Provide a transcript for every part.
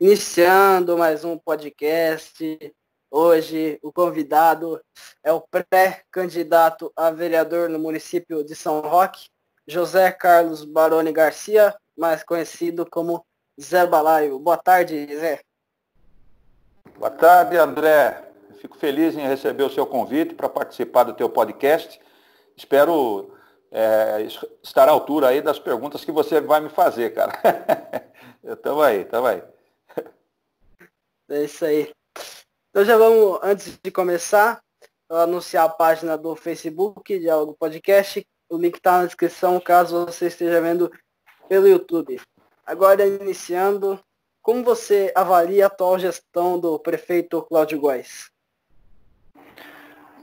Iniciando mais um podcast. Hoje o convidado é o pré-candidato a vereador no município de São Roque, José Carlos Baroni Garcia, mais conhecido como Zé Balaio. Boa tarde, Zé. Boa tarde, André. Fico feliz em receber o seu convite para participar do teu podcast. Espero estar à altura aí das perguntas que você vai me fazer, cara. Tamo aí. É isso aí. Então já vamos, antes de começar, anunciar a página do Facebook do podcast. O link está na descrição, caso você esteja vendo pelo YouTube. Agora, iniciando, como você avalia a atual gestão do prefeito Cláudio Góes?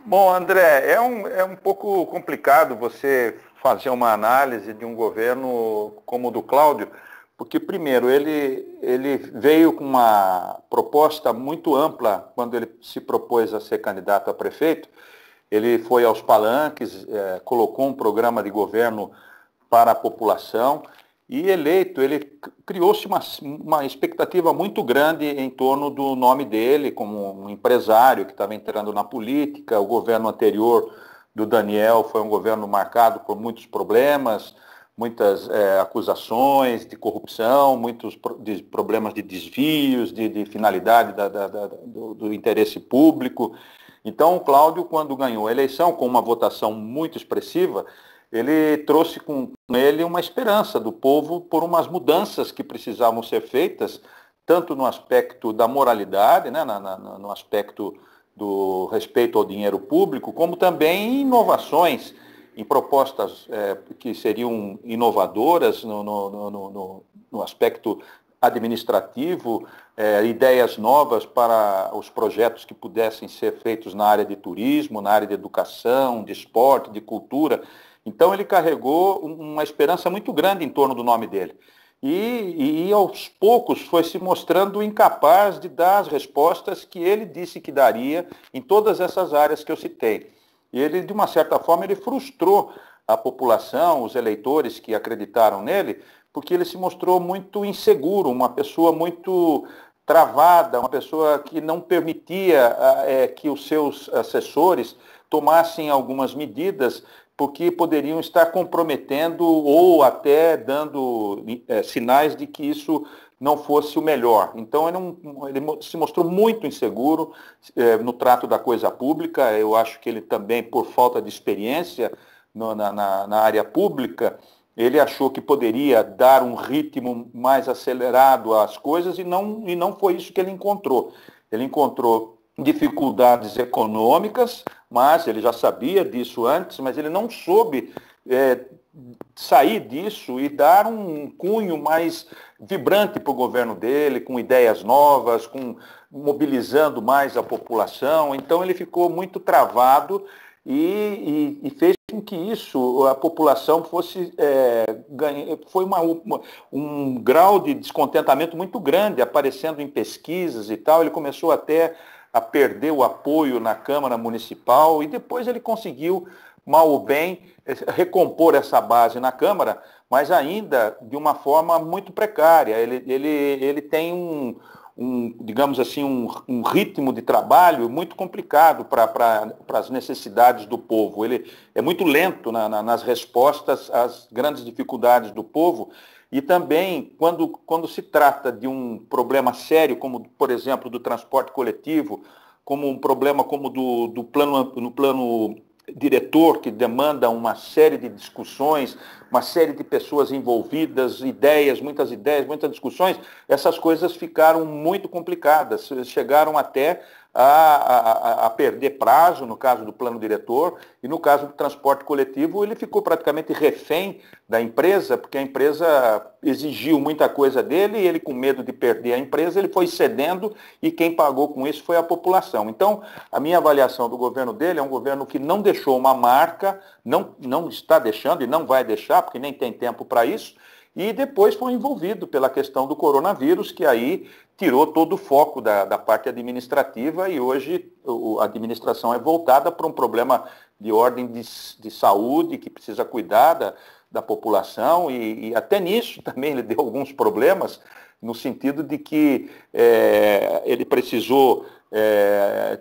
Bom, André, é um pouco complicado você fazer uma análise de um governo como o do Cláudio, porque, primeiro, ele veio com uma proposta muito ampla quando ele se propôs a ser candidato a prefeito. Ele foi aos palanques, colocou um programa de governo para a população e eleito, ele criou-se uma expectativa muito grande em torno do nome dele como um empresário que estava entrando na política. O governo anterior do Daniel foi um governo marcado por muitos problemas, muitas acusações de corrupção, muitos problemas de desvios, de finalidade do interesse público. Então, o Cláudio, quando ganhou a eleição, com uma votação muito expressiva, ele trouxe com ele uma esperança do povo por umas mudanças que precisavam ser feitas, tanto no aspecto da moralidade, né, no aspecto do respeito ao dinheiro público, como também em inovações, em propostas que seriam inovadoras no aspecto administrativo, ideias novas para os projetos que pudessem ser feitos na área de turismo, na área de educação, de esporte, de cultura. Então ele carregou uma esperança muito grande em torno do nome dele. E aos poucos foi se mostrando incapaz de dar as respostas que ele disse que daria em todas essas áreas que eu citei. E ele, de uma certa forma, ele frustrou a população, os eleitores que acreditaram nele, porque ele se mostrou muito inseguro, uma pessoa muito travada, uma pessoa que não permitia que os seus assessores tomassem algumas medidas porque poderiam estar comprometendo ou até dando sinais de que isso não fosse o melhor. Então, ele se mostrou muito inseguro no trato da coisa pública. Eu acho que ele também, por falta de experiência na área pública, ele achou que poderia dar um ritmo mais acelerado às coisas e não foi isso que ele encontrou. Ele encontrou dificuldades econômicas, mas ele já sabia disso antes, mas ele não soube sair disso e dar um cunho mais vibrante para o governo dele, com ideias novas, mobilizando mais a população. Então ele ficou muito travado e fez com que isso, a população fosse foi um grau de descontentamento muito grande, aparecendo em pesquisas e tal. Ele começou até a perder o apoio na Câmara Municipal e depois ele conseguiu, mal ou bem, recompor essa base na Câmara, mas ainda de uma forma muito precária. Ele tem digamos assim, um ritmo de trabalho muito complicado para as necessidades do povo. Ele é muito lento nas respostas às grandes dificuldades do povo. E também, quando se trata de um problema sério, como, por exemplo, do transporte coletivo, como um problema como no plano diretor, que demanda uma série de discussões, uma série de pessoas envolvidas, muitas discussões, essas coisas ficaram muito complicadas, chegaram até a perder prazo, no caso do plano diretor, e no caso do transporte coletivo, ele ficou praticamente refém da empresa, porque a empresa exigiu muita coisa dele, e ele, com medo de perder a empresa, ele foi cedendo, e quem pagou com isso foi a população. Então, a minha avaliação do governo dele é um governo que não deixou uma marca, não está deixando e não vai deixar, porque nem tem tempo para isso, e depois foi envolvido pela questão do coronavírus, que aí tirou todo o foco da parte administrativa, e hoje a administração é voltada para um problema de ordem de saúde, que precisa cuidar da população e até nisso também ele deu alguns problemas, no sentido de que ele precisou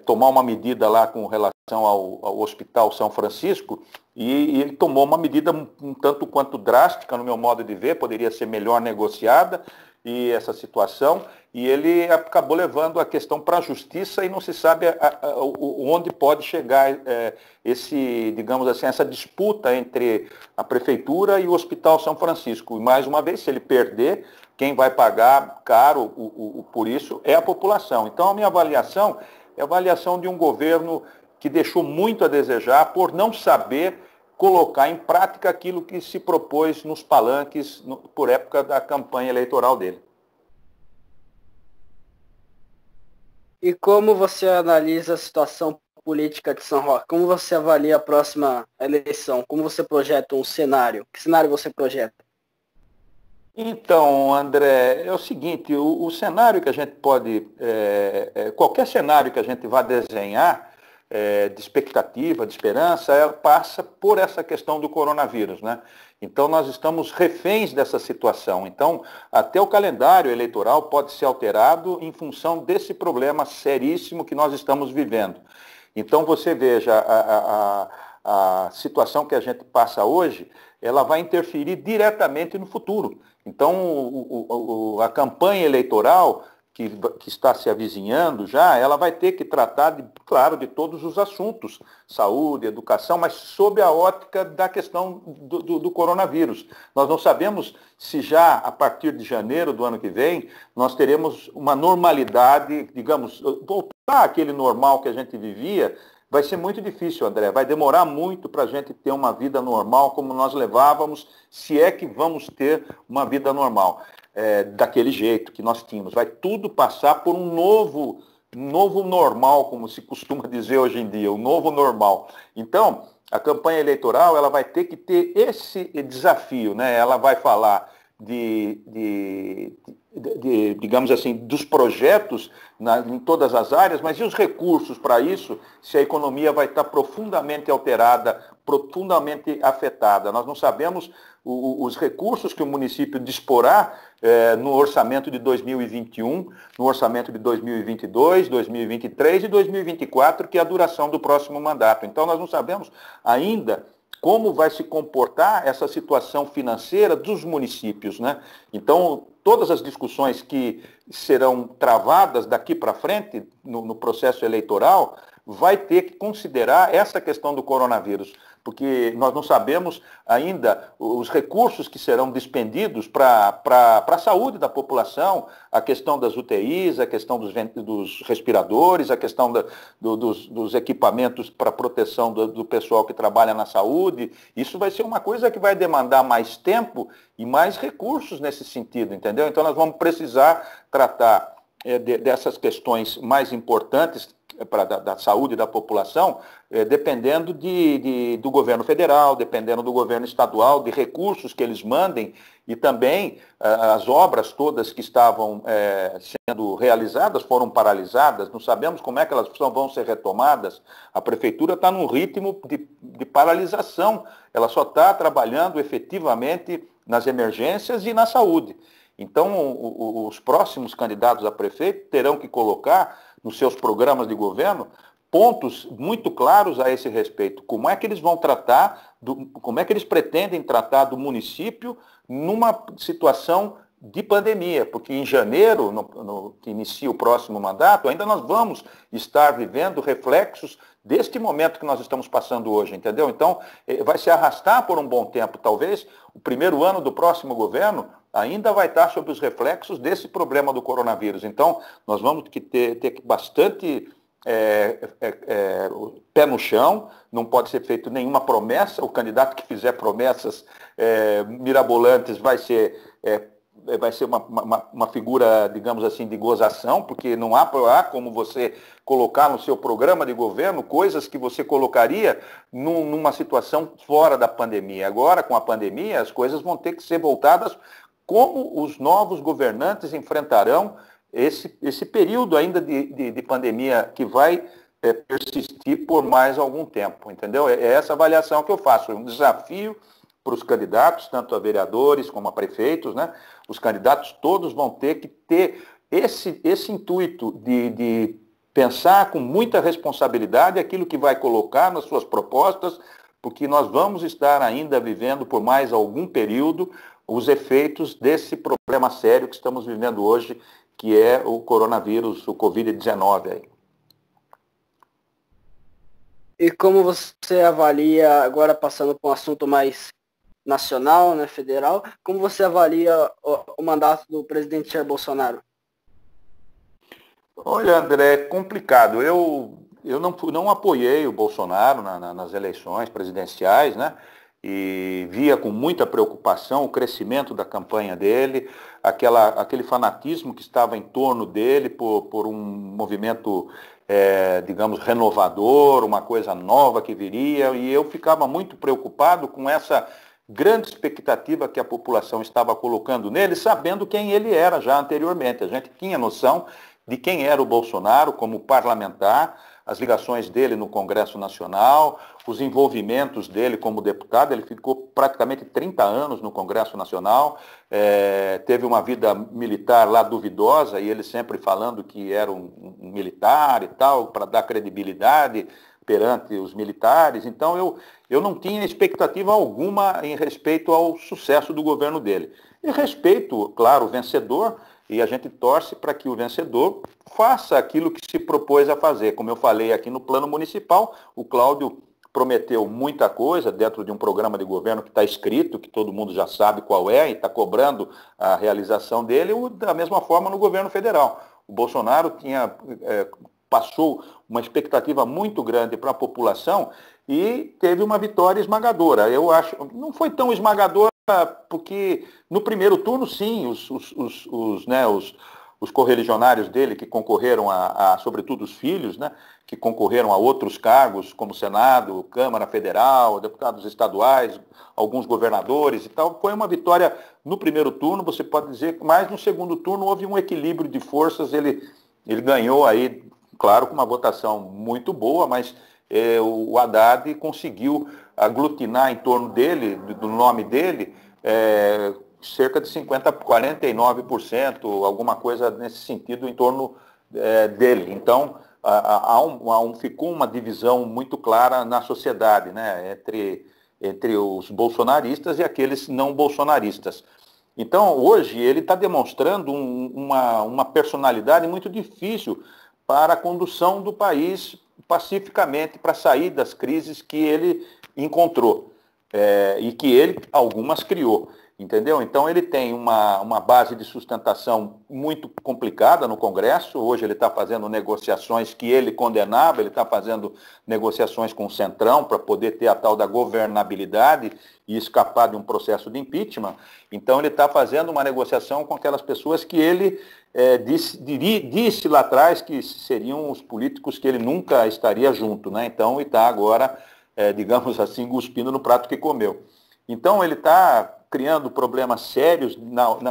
tomar uma medida lá com relação ao Hospital São Francisco e ele tomou uma medida um tanto quanto drástica, no meu modo de ver, poderia ser melhor negociada e essa situação, e ele acabou levando a questão para a justiça e não se sabe onde pode chegar digamos assim, essa disputa entre a prefeitura e o Hospital São Francisco. E mais uma vez, se ele perder, quem vai pagar caro por isso é a população. Então, a minha avaliação é a avaliação de um governo que deixou muito a desejar por não saber colocar em prática aquilo que se propôs nos palanques por época da campanha eleitoral dele. E como você analisa a situação política de São Roque? Como você avalia a próxima eleição? Como você projeta um cenário? Que cenário você projeta? Então, André, é o seguinte, o cenário que a gente pode, qualquer cenário que a gente vá desenhar, de expectativa, de esperança, ela passa por essa questão do coronavírus, né? Então, nós estamos reféns dessa situação. Então, até o calendário eleitoral pode ser alterado em função desse problema seríssimo que nós estamos vivendo. Então, você veja, a situação que a gente passa hoje, ela vai interferir diretamente no futuro. Então, a campanha eleitoral que está se avizinhando já, ela vai ter que tratar, claro, de todos os assuntos, saúde, educação, mas sob a ótica da questão do coronavírus. Nós não sabemos se já, a partir de janeiro do ano que vem, nós teremos uma normalidade, digamos, voltar àquele normal que a gente vivia. Vai ser muito difícil, André. Vai demorar muito para a gente ter uma vida normal como nós levávamos, se é que vamos ter uma vida normal, daquele jeito que nós tínhamos. Vai tudo passar por um novo normal, como se costuma dizer hoje em dia, o novo normal. Então, a campanha eleitoral ela vai ter que ter esse desafio, né? Ela vai falar digamos assim, dos projetos em todas as áreas, mas e os recursos para isso, se a economia vai estar profundamente alterada, profundamente afetada? Nós não sabemos os recursos que o município disporá no orçamento de 2021, no orçamento de 2022, 2023 e 2024, que é a duração do próximo mandato. Então, nós não sabemos ainda como vai se comportar essa situação financeira dos municípios, né? Então, todas as discussões que serão travadas daqui para frente no processo eleitoral vai ter que considerar essa questão do coronavírus, porque nós não sabemos ainda os recursos que serão despendidos para a saúde da população, a questão das UTIs, a questão dos respiradores, a questão dos equipamentos para proteção do pessoal que trabalha na saúde. Isso vai ser uma coisa que vai demandar mais tempo e mais recursos nesse sentido, entendeu? Então nós vamos precisar tratar dessas questões mais importantes da saúde da população, dependendo do governo federal, dependendo do governo estadual, de recursos que eles mandem e também as obras todas que estavam sendo realizadas foram paralisadas, não sabemos como é que elas vão ser retomadas. A prefeitura está num ritmo de paralisação, ela só está trabalhando efetivamente nas emergências e na saúde. Então, os próximos candidatos a prefeito terão que colocar nos seus programas de governo pontos muito claros a esse respeito. Como é que eles vão tratar, como é que eles pretendem tratar do município numa situação de pandemia, porque em janeiro, que inicia o próximo mandato, ainda nós vamos estar vivendo reflexos deste momento que nós estamos passando hoje, entendeu? Então, vai se arrastar por um bom tempo, talvez o primeiro ano do próximo governo ainda vai estar sob os reflexos desse problema do coronavírus. Então, nós vamos ter bastante pé no chão, não pode ser feito nenhuma promessa, o candidato que fizer promessas mirabolantes vai ser uma figura, digamos assim, de gozação, porque não há como você colocar no seu programa de governo coisas que você colocaria numa situação fora da pandemia. Agora, com a pandemia, as coisas vão ter que ser voltadas como os novos governantes enfrentarão esse período ainda de pandemia que vai persistir por mais algum tempo, entendeu? É essa avaliação que eu faço, um desafio para os candidatos, tanto a vereadores como a prefeitos, né? Os candidatos todos vão ter que ter esse intuito de pensar com muita responsabilidade aquilo que vai colocar nas suas propostas, porque nós vamos estar ainda vivendo por mais algum período os efeitos desse problema sério que estamos vivendo hoje, que é o coronavírus, o Covid-19 aí. E como você avalia, agora passando para um assunto mais nacional, né, federal, como você avalia o mandato do presidente Jair Bolsonaro? Olha, André, é complicado. Eu não apoiei o Bolsonaro nas eleições presidenciais, né? E via com muita preocupação o crescimento da campanha dele, aquele fanatismo que estava em torno dele por um movimento, digamos, renovador, uma coisa nova que viria, e eu ficava muito preocupado com essa grande expectativa que a população estava colocando nele, sabendo quem ele era já anteriormente. A gente tinha noção de quem era o Bolsonaro como parlamentar, as ligações dele no Congresso Nacional, os envolvimentos dele como deputado. Ele ficou praticamente 30 anos no Congresso Nacional, teve uma vida militar lá duvidosa, e ele sempre falando que era um militar e tal, para dar credibilidade perante os militares. Então eu não tinha expectativa alguma em respeito ao sucesso do governo dele. E respeito, claro, o vencedor, e a gente torce para que o vencedor faça aquilo que se propôs a fazer. Como eu falei aqui no plano municipal, o Cláudio prometeu muita coisa dentro de um programa de governo que está escrito, que todo mundo já sabe qual é, e está cobrando a realização dele, da mesma forma no governo federal. O Bolsonaro passou uma expectativa muito grande para a população e teve uma vitória esmagadora. Eu acho, não foi tão esmagadora, porque no primeiro turno, sim, os correligionários dele que concorreram sobretudo os filhos, né, que concorreram a outros cargos, como Senado, Câmara Federal, deputados estaduais, alguns governadores e tal, foi uma vitória no primeiro turno, você pode dizer, mas no segundo turno houve um equilíbrio de forças, ele ganhou aí, claro, com uma votação muito boa, mas o Haddad conseguiu aglutinar em torno dele, do nome dele, cerca de 49%, alguma coisa nesse sentido em torno dele. Então, ficou uma divisão muito clara na sociedade, né, entre os bolsonaristas e aqueles não bolsonaristas. Então, hoje, ele está demonstrando uma personalidade muito difícil para a condução do país pacificamente, para sair das crises que ele encontrou e que ele, algumas, criou. Entendeu? Então ele tem uma base de sustentação muito complicada no Congresso. Hoje ele está fazendo negociações que ele condenava, ele está fazendo negociações com o Centrão para poder ter a tal da governabilidade e escapar de um processo de impeachment. Então ele está fazendo uma negociação com aquelas pessoas que ele disse lá atrás que seriam os políticos que ele nunca estaria junto, né? Então ele está agora, digamos assim, cuspindo no prato que comeu. Então ele está criando problemas sérios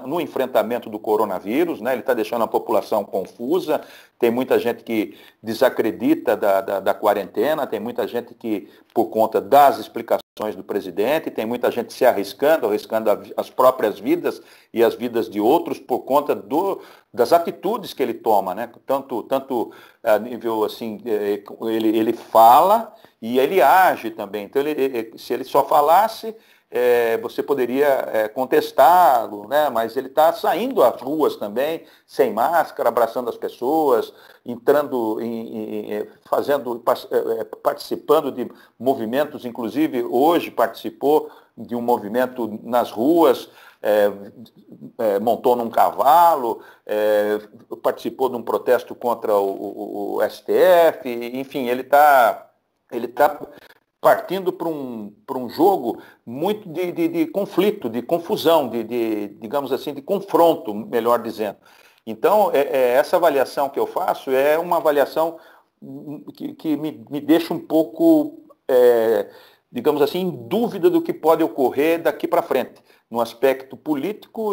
no enfrentamento do coronavírus, né? Ele está deixando a população confusa, tem muita gente que desacredita da quarentena, tem muita gente que, por conta das explicações do presidente, tem muita gente se arriscando as próprias vidas e as vidas de outros por conta das atitudes que ele toma, né? Tanto a nível assim, ele fala e ele age também. Então, se ele só falasse, você poderia contestá-lo, né? Mas ele está saindo às ruas também, sem máscara, abraçando as pessoas, entrando, participando de movimentos, inclusive hoje participou de um movimento nas ruas, montou num cavalo, participou de um protesto contra o STF, enfim, ele está partindo para um jogo muito de conflito, de confusão, digamos assim, de confronto, melhor dizendo. Então, essa avaliação que eu faço é uma avaliação que me deixa um pouco, digamos assim, em dúvida do que pode ocorrer daqui para frente. No aspecto político,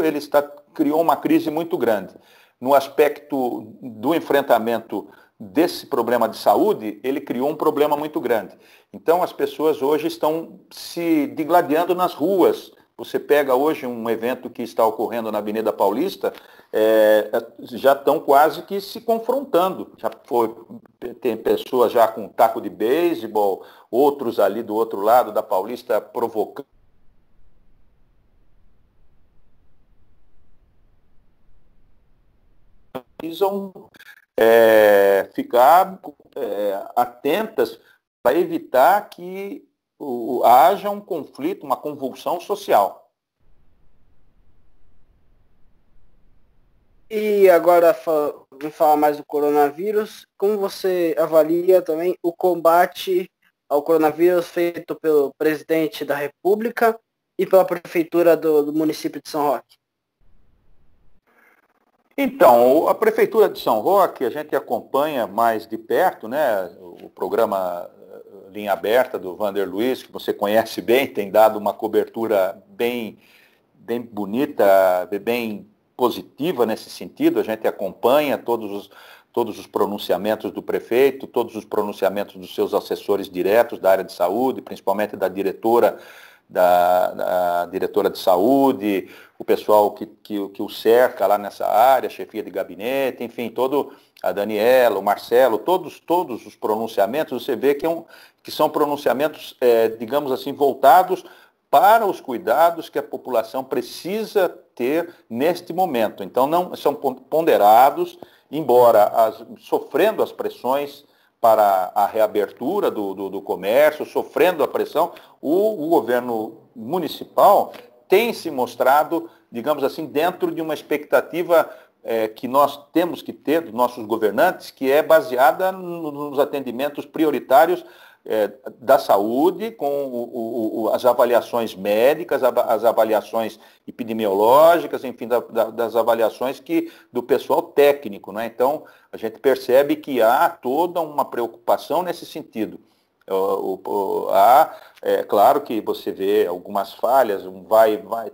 criou uma crise muito grande. No aspecto do enfrentamento desse problema de saúde, ele criou um problema muito grande. Então, as pessoas hoje estão se digladiando nas ruas. Você pega hoje um evento que está ocorrendo na Avenida Paulista, já estão quase que se confrontando. Tem pessoas já com taco de beisebol, outros ali do outro lado da Paulista provocando. Precisam ficar atentas para evitar que haja um conflito, uma convulsão social. E agora, vamos falar mais do coronavírus. Como você avalia também o combate ao coronavírus feito pelo presidente da República e pela prefeitura do município de São Roque? Então, a Prefeitura de São Roque, a gente acompanha mais de perto, né, o programa Linha Aberta do Vander Luiz, que você conhece bem, tem dado uma cobertura bem bonita, bem positiva nesse sentido. A gente acompanha todos os pronunciamentos do prefeito, todos os pronunciamentos dos seus assessores diretos da área de saúde, principalmente da diretora de saúde, o pessoal que o cerca lá nessa área, chefia de gabinete, enfim, a Daniela, o Marcelo, todos os pronunciamentos, você vê que são pronunciamentos, digamos assim, voltados para os cuidados que a população precisa ter neste momento. Então, não são ponderados, embora sofrendo as pressões para a reabertura do comércio, sofrendo a pressão, o governo municipal tem se mostrado, digamos assim, dentro de uma expectativa que nós temos que ter dos nossos governantes, que é baseada nos atendimentos prioritários da saúde, com as avaliações médicas, as avaliações epidemiológicas, enfim, das avaliações do pessoal técnico, né? Então, a gente percebe que há toda uma preocupação nesse sentido. Claro que você vê algumas falhas,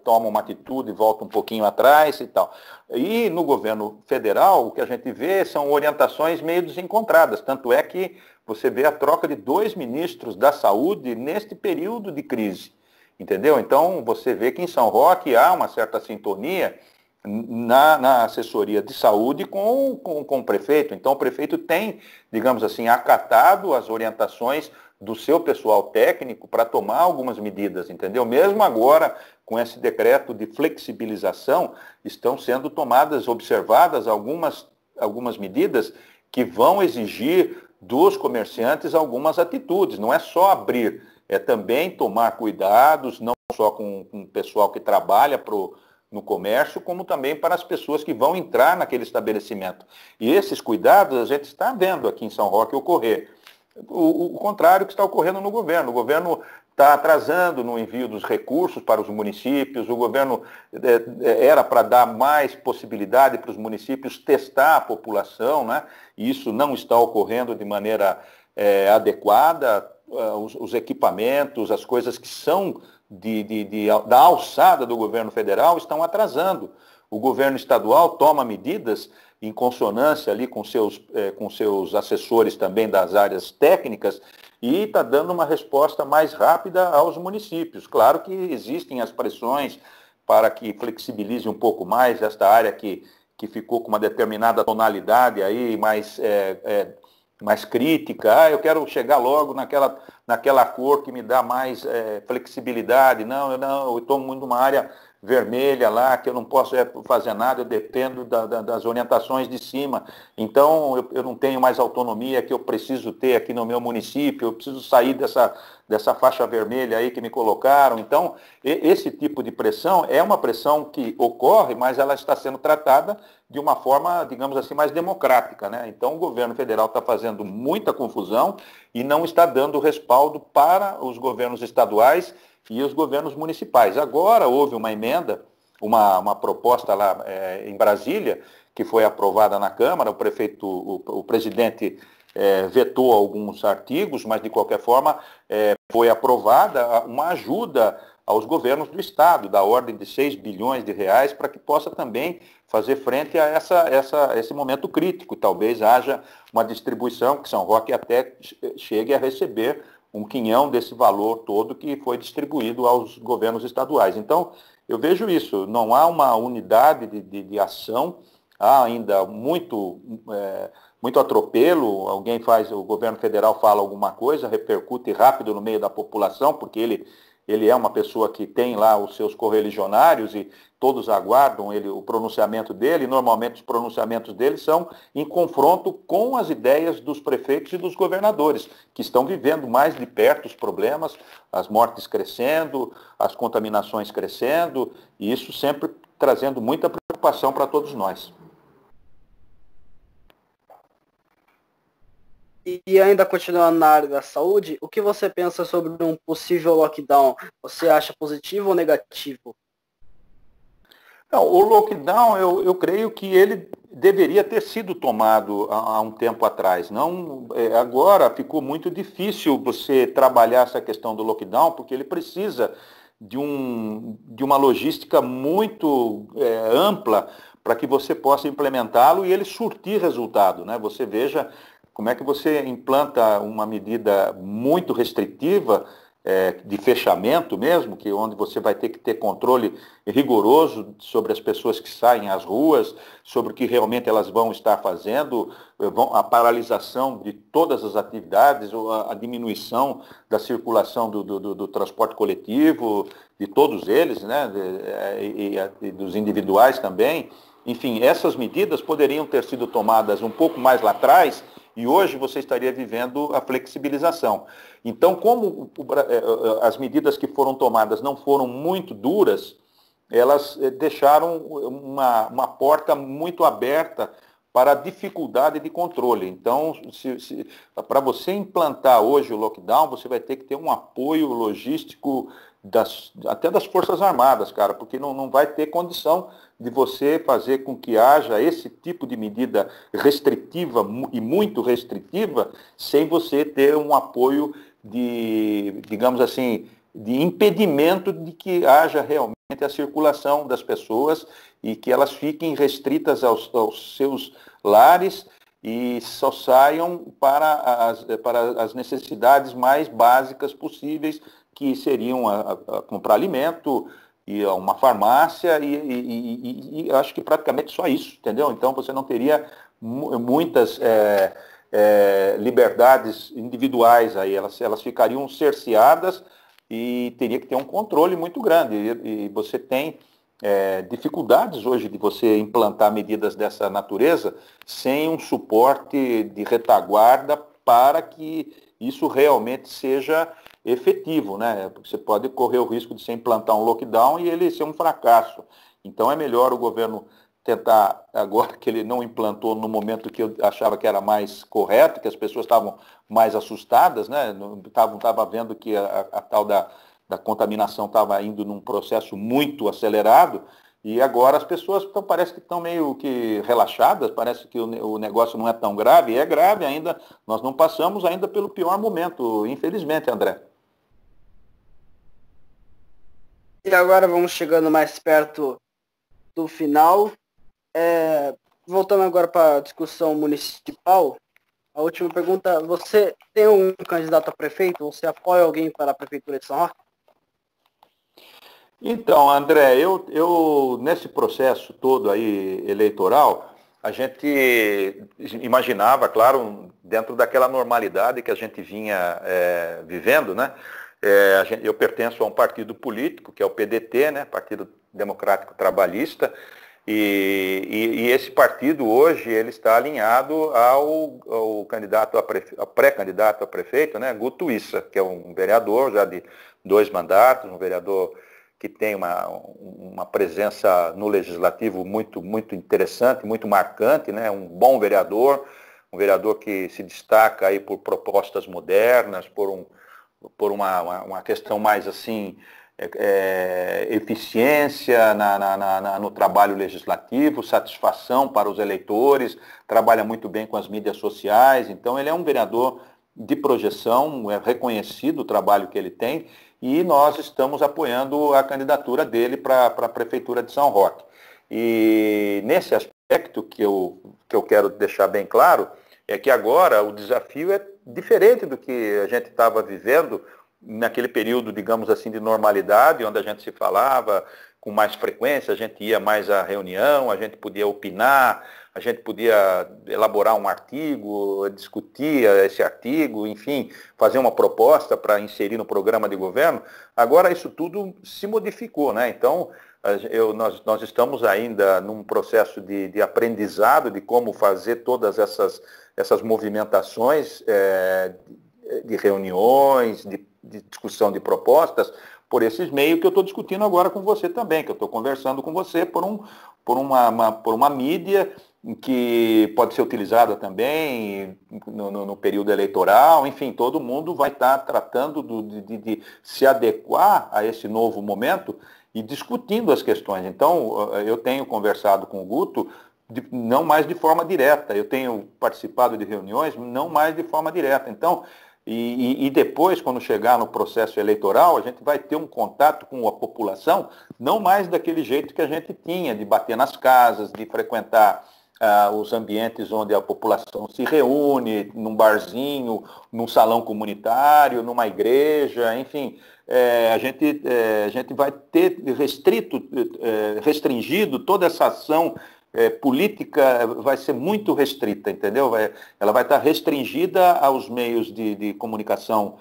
toma uma atitude, volta um pouquinho atrás e tal. E no governo federal, o que a gente vê são orientações meio desencontradas, tanto é que você vê a troca de 2 ministros da saúde neste período de crise, entendeu? Então, você vê que em São Roque há uma certa sintonia na assessoria de saúde com o prefeito. Então, o prefeito tem, digamos assim, acatado as orientações do seu pessoal técnico para tomar algumas medidas, entendeu? Mesmo agora, com esse decreto de flexibilização, estão sendo observadas algumas medidas que vão exigir dos comerciantes algumas atitudes. Não é só abrir, é também tomar cuidados, não só com o pessoal que trabalha no comércio, como também para as pessoas que vão entrar naquele estabelecimento. E esses cuidados a gente está vendo aqui em São Roque ocorrer. O contrário que está ocorrendo no governo. O governo está atrasando no envio dos recursos para os municípios, o governo era para dar mais possibilidade para os municípios testar a população, né? E isso não está ocorrendo de maneira adequada. Os equipamentos, as coisas que são da alçada do governo federal estão atrasando. O governo estadual toma medidas em consonância ali com seus assessores também das áreas técnicas e está dando uma resposta mais rápida aos municípios. Claro que existem as pressões para que flexibilize um pouco mais esta área que ficou com uma determinada tonalidade aí mais crítica. Eu quero chegar logo naquela cor que me dá mais flexibilidade. Não, eu estou muito numa área vermelha lá, que eu não posso fazer nada, eu dependo das orientações de cima. Então, eu não tenho mais autonomia que eu preciso ter aqui no meu município, eu preciso sair dessa faixa vermelha aí que me colocaram. Então, esse tipo de pressão é uma pressão que ocorre, mas ela está sendo tratada de uma forma, digamos assim, mais democrática, né? Então, o governo federal está fazendo muita confusão e não está dando respaldo para os governos estaduais e os governos municipais. Agora houve uma emenda, uma proposta lá em Brasília, que foi aprovada na Câmara, o presidente vetou alguns artigos, mas de qualquer forma foi aprovada uma ajuda aos governos do Estado, da ordem de 6 bilhões de reais, para que possa também fazer frente a esse momento crítico. Talvez haja uma distribuição que São Roque até chegue a receber um quinhão desse valor todo que foi distribuído aos governos estaduais. Então, eu vejo isso, não há uma unidade de ação, há ainda muito atropelo, o governo federal fala alguma coisa, repercute rápido no meio da população, porque ele é uma pessoa que tem lá os seus correligionários e todos aguardam o pronunciamento dele, e normalmente os pronunciamentos dele são em confronto com as ideias dos prefeitos e dos governadores, que estão vivendo mais de perto os problemas, as mortes crescendo, as contaminações crescendo, e isso sempre trazendo muita preocupação para todos nós. E ainda continuando na área da saúde, o que você pensa sobre um possível lockdown? Você acha positivo ou negativo? Não, o lockdown, eu creio que ele deveria ter sido tomado há um tempo atrás. Não, agora ficou muito difícil você trabalhar essa questão do lockdown, porque ele precisa de uma logística muito ampla para que você possa implementá-lo e ele surtir resultado, né? Você veja como é que você implanta uma medida muito restritiva, de fechamento mesmo, onde você vai ter que ter controle rigoroso sobre as pessoas que saem às ruas, sobre o que realmente elas vão estar fazendo, a paralisação de todas as atividades, ou a diminuição da circulação do transporte coletivo, de todos eles, né, e dos individuais também. Enfim, essas medidas poderiam ter sido tomadas um pouco mais lá atrás, e hoje você estaria vivendo a flexibilização. Então, como as medidas que foram tomadas não foram muito duras, elas deixaram uma porta muito aberta para a dificuldade de controle. Então, para você implantar hoje o lockdown, você vai ter que ter um apoio logístico até das Forças Armadas, cara, porque não vai ter condição de você fazer com que haja esse tipo de medida restritiva e muito restritiva sem você ter um apoio digamos assim, de impedimento de que haja realmente a circulação das pessoas e que elas fiquem restritas aos seus lares e só saiam para as necessidades mais básicas possíveis, que seriam a comprar alimento, e a uma farmácia, e acho que praticamente só isso, entendeu? Então você não teria muitas liberdades individuais aí, elas ficariam cerceadas e teria que ter um controle muito grande. E você tem dificuldades hoje de você implantar medidas dessa natureza sem um suporte de retaguarda para que isso realmente seja efetivo, né? Porque você pode correr o risco de se implantar um lockdown e ele ser um fracasso. Então é melhor o governo tentar, agora que ele não implantou no momento que eu achava que era mais correto, que as pessoas estavam mais assustadas, né? Estava vendo que a tal da contaminação estava indo num processo muito acelerado, e agora as pessoas parece que estão meio que relaxadas, parece que o negócio não é tão grave, e é grave ainda, nós não passamos ainda pelo pior momento, infelizmente, André. E agora vamos chegando mais perto do final. Voltando agora para a discussão municipal, a última pergunta: você tem um candidato a prefeito? Você apoia alguém para a prefeitura de São Roque? Então, André, eu nesse processo todo aí eleitoral, a gente imaginava, claro, dentro daquela normalidade que a gente vinha vivendo, né? Eu pertenço a um partido político, que é o PDT, né? Partido Democrático Trabalhista, e esse partido hoje ele está alinhado ao candidato a pré-candidato a prefeito, né? Guto Issa, que é um vereador já de 2 mandatos, um vereador que tem uma presença no legislativo muito, muito interessante, muito marcante, né? Um bom vereador, um vereador que se destaca aí por propostas modernas, por uma questão mais assim, eficiência no trabalho legislativo, satisfação para os eleitores, trabalha muito bem com as mídias sociais, então ele é um vereador de projeção, é reconhecido o trabalho que ele tem, e nós estamos apoiando a candidatura dele para a Prefeitura de São Roque. E nesse aspecto que eu quero deixar bem claro, é que agora o desafio é diferente do que a gente estava vivendo naquele período, digamos assim, de normalidade, onde a gente se falava com mais frequência, a gente ia mais à reunião, a gente podia opinar, a gente podia elaborar um artigo, discutir esse artigo, enfim, fazer uma proposta para inserir no programa de governo. Agora isso tudo se modificou, né? Então, nós estamos ainda num processo de aprendizado de como fazer todas essas movimentações de reuniões, de discussão de propostas, por esses meios que eu estou discutindo agora com você também, que eu estou conversando com você por uma mídia que pode ser utilizada também no período eleitoral, enfim, todo mundo vai estar tratando de se adequar a esse novo momento e discutindo as questões. Então, eu tenho conversado com o Guto, não mais de forma direta, eu tenho participado de reuniões, não mais de forma direta. Então, e depois, quando chegar no processo eleitoral, a gente vai ter um contato com a população, não mais daquele jeito que a gente tinha, de bater nas casas, de frequentar os ambientes onde a população se reúne, num barzinho, num salão comunitário, numa igreja, enfim. A gente vai ter restringido toda essa ação política, vai ser muito restrita, entendeu? Ela vai estar restringida aos meios de comunicação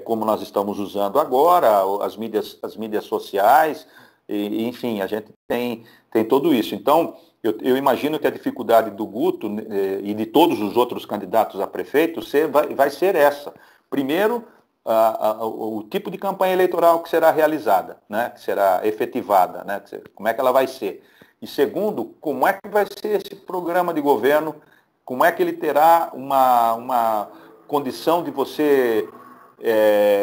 como nós estamos usando agora, as mídias sociais, enfim, a gente tem tudo isso. Então, eu imagino que a dificuldade do Guto e de todos os outros candidatos a prefeito vai ser essa. Primeiro, o tipo de campanha eleitoral que será realizada, né, que será efetivada, né, como é que ela vai ser. E segundo, como é que vai ser esse programa de governo, como é que ele terá uma condição de você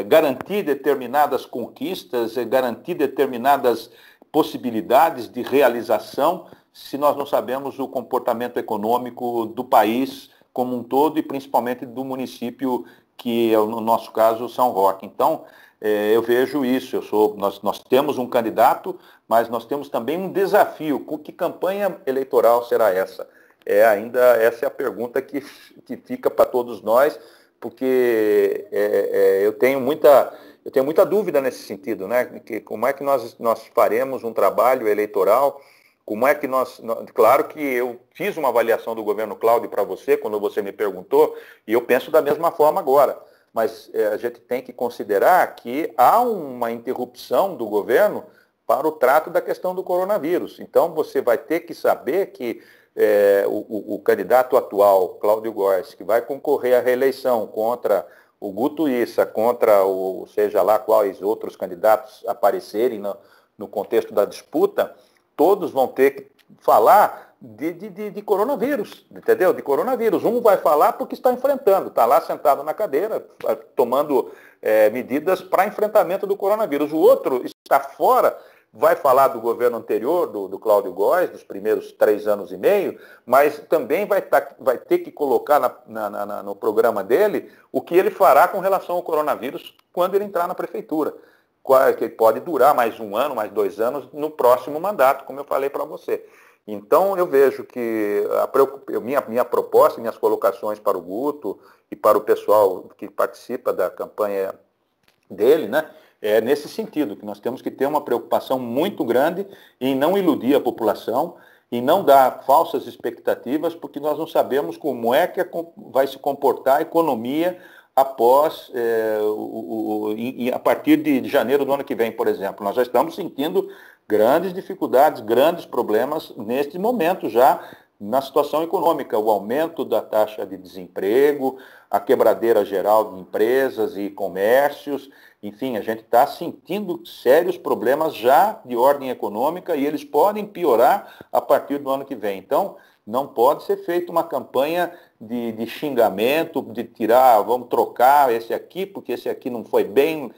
garantir determinadas conquistas, garantir determinadas possibilidades de realização, se nós não sabemos o comportamento econômico do país como um todo e principalmente do município, que é, no nosso caso, São Roque. Então, eu vejo isso, nós temos um candidato, mas nós temos também um desafio. Que campanha eleitoral será essa? Essa é a pergunta que fica para todos nós, porque eu tenho muita dúvida nesse sentido, né? Como é que nós faremos um trabalho eleitoral? Como é que claro que eu fiz uma avaliação do governo Cláudio para você, quando você me perguntou, e eu penso da mesma forma agora. Mas a gente tem que considerar que há uma interrupção do governo para o trato da questão do coronavírus. Então, você vai ter que saber que o candidato atual, Cláudio Góes, que vai concorrer à reeleição contra o Guto Issa, contra seja lá quais outros candidatos aparecerem no contexto da disputa, todos vão ter que falar de coronavírus, entendeu? De coronavírus. Um vai falar porque está enfrentando, está lá sentado na cadeira, tomando medidas para enfrentamento do coronavírus. O outro está fora, vai falar do governo anterior, do Cláudio Góes, dos primeiros 3 anos e meio, mas também vai ter que colocar no programa dele o que ele fará com relação ao coronavírus quando ele entrar na prefeitura, que pode durar mais 1 ano, mais 2 anos no próximo mandato, como eu falei para você. Então, eu vejo que minha proposta, minhas colocações para o Guto e para o pessoal que participa da campanha dele, né, é nesse sentido, que nós temos que ter uma preocupação muito grande em não iludir a população, em não dar falsas expectativas, porque nós não sabemos como é que vai se comportar a economia após, a partir de janeiro do ano que vem, por exemplo. Nós já estamos sentindo grandes dificuldades, grandes problemas neste momento já na situação econômica, o aumento da taxa de desemprego, a quebradeira geral de empresas e comércios, enfim, a gente está sentindo sérios problemas já de ordem econômica e eles podem piorar a partir do ano que vem. Então, não pode ser feita uma campanha de xingamento, de tirar, vamos trocar esse aqui, porque esse aqui não foi bem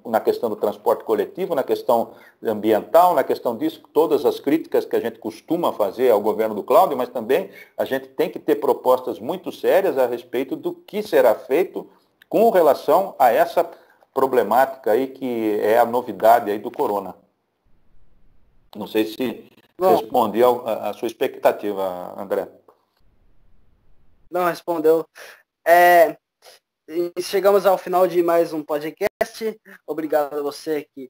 na questão do transporte coletivo, na questão ambiental, na questão disso, todas as críticas que a gente costuma fazer ao governo do Cláudio, mas também a gente tem que ter propostas muito sérias a respeito do que será feito com relação a essa problemática aí que é a novidade aí do corona. Não sei se Bom, respondi a sua expectativa, André. não respondeu. É, e chegamos ao final de mais um podcast. Obrigado a você que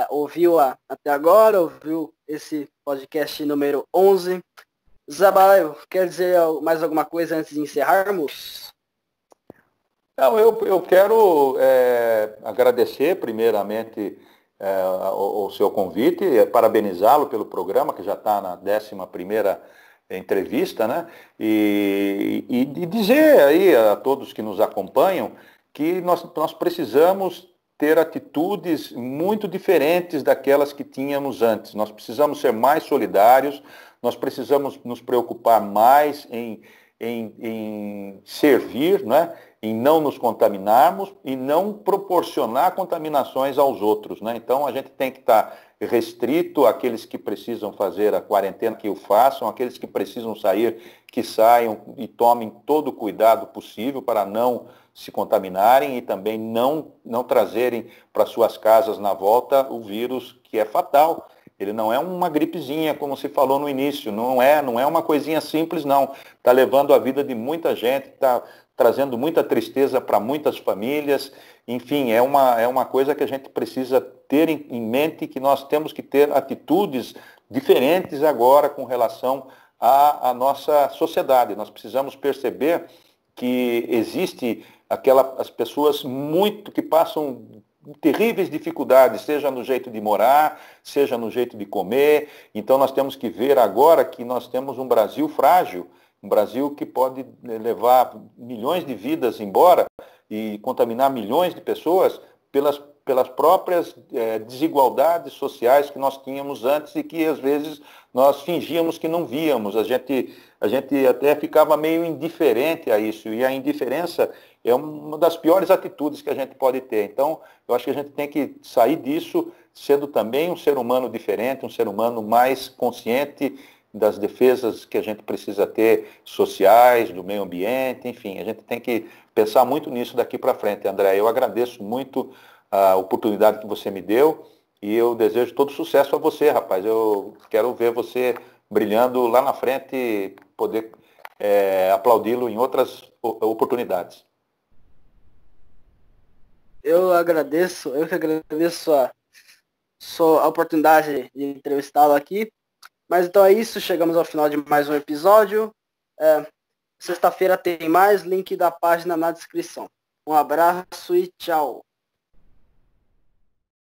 ouviu até agora, ouviu esse podcast número 11. Zabalaio, quer dizer mais alguma coisa antes de encerrarmos? Não, eu quero agradecer primeiramente o seu convite, parabenizá-lo pelo programa, que já está na 11ª entrevista, né? E dizer aí a todos que nos acompanham que nós precisamos ter atitudes muito diferentes daquelas que tínhamos antes. Nós precisamos ser mais solidários, nós precisamos nos preocupar mais em servir, né? Em não nos contaminarmos e não proporcionar contaminações aos outros, né? Então a gente tem que estar restrito àqueles que precisam fazer a quarentena, que o façam, aqueles que precisam sair, que saiam e tomem todo o cuidado possível para não se contaminarem e também não trazerem para suas casas na volta o vírus que é fatal. Ele não é uma gripezinha, como se falou no início, não é uma coisinha simples, não. Está levando a vida de muita gente, está trazendo muita tristeza para muitas famílias. Enfim, é uma coisa que a gente precisa ter em mente, que nós temos que ter atitudes diferentes agora com relação à nossa sociedade. Nós precisamos perceber que existe as pessoas muito que passam terríveis dificuldades, seja no jeito de morar, seja no jeito de comer. Então nós temos que ver agora que nós temos um Brasil frágil, um Brasil que pode levar milhões de vidas embora e contaminar milhões de pessoas pelas próprias desigualdades sociais que nós tínhamos antes e que às vezes nós fingíamos que não víamos. A gente até ficava meio indiferente a isso, e a indiferença é uma das piores atitudes que a gente pode ter. Então, eu acho que a gente tem que sair disso sendo também um ser humano diferente, um ser humano mais consciente das defesas que a gente precisa ter sociais, do meio ambiente, enfim, a gente tem que pensar muito nisso daqui para frente, André. Eu agradeço muito a oportunidade que você me deu e eu desejo todo sucesso a você, rapaz. Eu quero ver você brilhando lá na frente e poder aplaudi-lo em outras oportunidades. Eu que agradeço a oportunidade de entrevistá-lo aqui. Mas então é isso, chegamos ao final de mais um episódio. Sexta-feira tem mais, link da página na descrição. Um abraço e tchau.